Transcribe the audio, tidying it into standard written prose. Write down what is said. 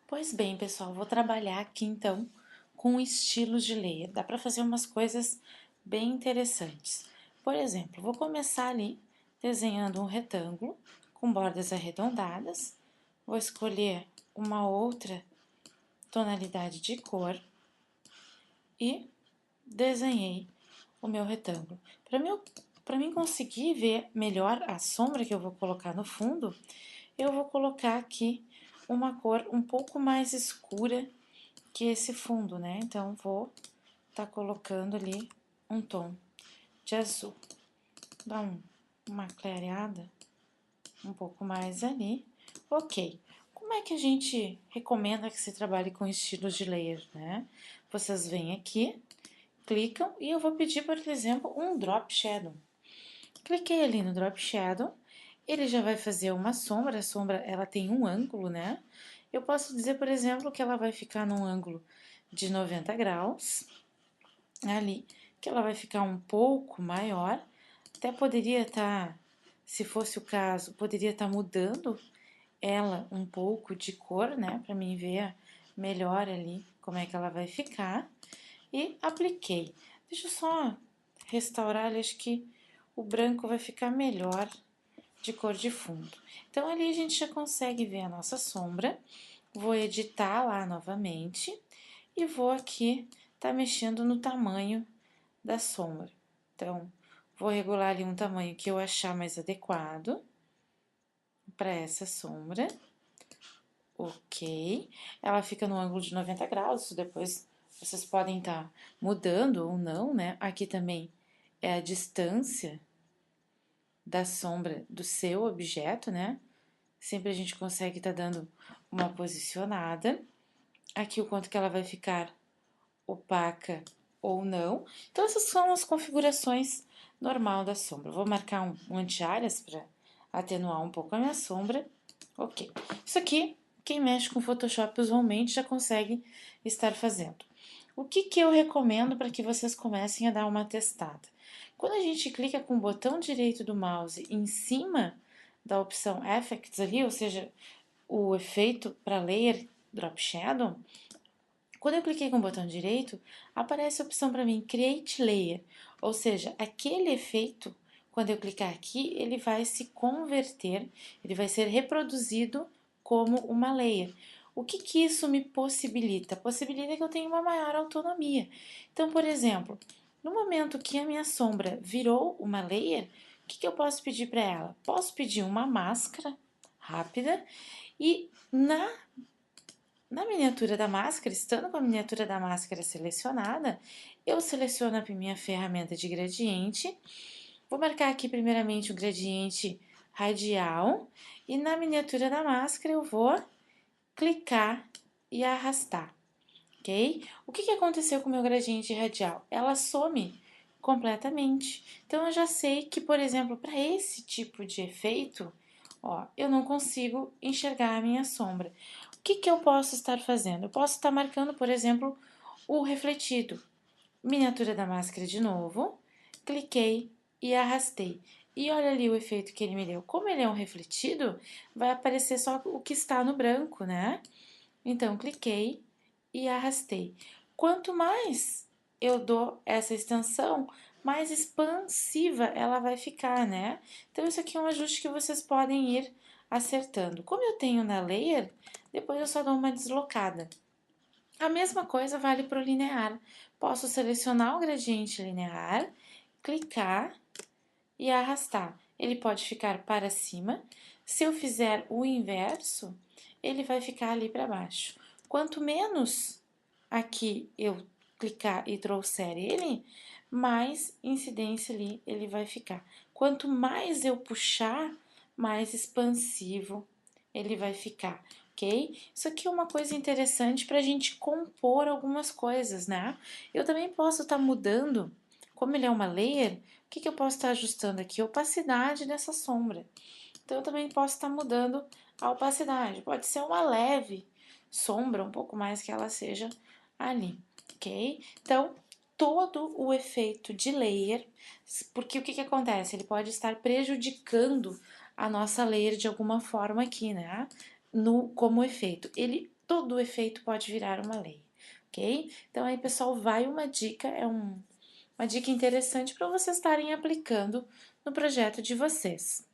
Pois bem, pessoal, vou trabalhar aqui então com estilos de layer. Dá para fazer umas coisas bem interessantes. Por exemplo, vou começar ali desenhando um retângulo com bordas arredondadas. Vou escolher uma outra tonalidade de cor e desenhei o meu retângulo. Para mim conseguir ver melhor a sombra que eu vou colocar no fundo, eu vou colocar aqui uma cor um pouco mais escura que esse fundo, né? Então, vou tá colocando ali um tom de azul. Dá uma clareada um pouco mais ali. Ok. Como é que a gente recomenda que se trabalhe com estilos de layer, né? Vocês vêm aqui, clicam e eu vou pedir, por exemplo, um drop shadow. Cliquei ali no drop shadow, ele já vai fazer uma sombra, a sombra ela tem um ângulo, né? Eu posso dizer, por exemplo, que ela vai ficar num ângulo de 90 graus, ali, que ela vai ficar um pouco maior, até poderia estar, se fosse o caso, poderia estar mudando ela um pouco de cor, né, para mim ver melhor ali como é que ela vai ficar, e apliquei. Deixa eu só restaurar, acho que o branco vai ficar melhor de cor de fundo. Então, ali a gente já consegue ver a nossa sombra. Vou editar lá novamente e vou aqui tá mexendo no tamanho da sombra. Então, vou regular ali um tamanho que eu achar mais adequado para essa sombra. Ok. Ela fica no ângulo de 90 graus, depois vocês podem estar mudando ou não, né? Aqui também é a distância da sombra do seu objeto, né? Sempre a gente consegue estar dando uma posicionada. Aqui o quanto que ela vai ficar opaca ou não. Então, essas são as configurações normal da sombra. Vou marcar um anti-áreas para atenuar um pouco a minha sombra. Ok. Isso aqui, quem mexe com Photoshop usualmente já consegue estar fazendo. O que eu recomendo para que vocês comecem a dar uma testada? Quando a gente clica com o botão direito do mouse em cima da opção Effects ali, ou seja, o efeito para layer drop shadow, quando eu cliquei com o botão direito, aparece a opção para mim Create Layer, ou seja, aquele efeito, quando eu clicar aqui, ele vai se converter, ele vai ser reproduzido como uma layer. O que isso me possibilita? Possibilita que eu tenha uma maior autonomia. Então, por exemplo, no momento que a minha sombra virou uma layer, o que eu posso pedir para ela? Posso pedir uma máscara rápida e na miniatura da máscara, estando com a miniatura da máscara selecionada, eu seleciono a minha ferramenta de gradiente. Vou marcar aqui primeiramente o gradiente radial e na miniatura da máscara eu vou clicar e arrastar, ok? O que aconteceu com o meu gradiente radial? Ela some completamente. Então eu já sei que, por exemplo, para esse tipo de efeito, ó, eu não consigo enxergar a minha sombra. O que eu posso estar fazendo? Eu posso estar marcando, por exemplo, o refletido. Miniatura da máscara de novo, cliquei e arrastei. E olha ali o efeito que ele me deu. Como ele é um refletido, vai aparecer só o que está no branco, né? Então, cliquei e arrastei. Quanto mais eu dou essa extensão, mais expansiva ela vai ficar, né? Então, isso aqui é um ajuste que vocês podem ir acertando. Como eu tenho na layer, depois eu só dou uma deslocada. A mesma coisa vale para o linear. Posso selecionar o gradiente linear, clicar e arrastar. Ele pode ficar para cima. Se eu fizer o inverso, ele vai ficar ali para baixo. Quanto menos aqui eu clicar e trouxer ele, mais incidência ali ele vai ficar. Quanto mais eu puxar, mais expansivo ele vai ficar, ok? Isso aqui é uma coisa interessante para a gente compor algumas coisas, né? Eu também posso estar mudando, como ele é uma layer, o que eu posso estar ajustando aqui? A opacidade dessa sombra. Então, eu também posso estar mudando a opacidade. Pode ser uma leve sombra, um pouco mais que ela seja ali, ok? Então, todo o efeito de layer, porque o que acontece? Ele pode estar prejudicando a nossa layer de alguma forma aqui, né? Como efeito. Ele todo o efeito pode virar uma lei, ok? Então aí, pessoal, vai uma dica, uma dica interessante para vocês estarem aplicando no projeto de vocês.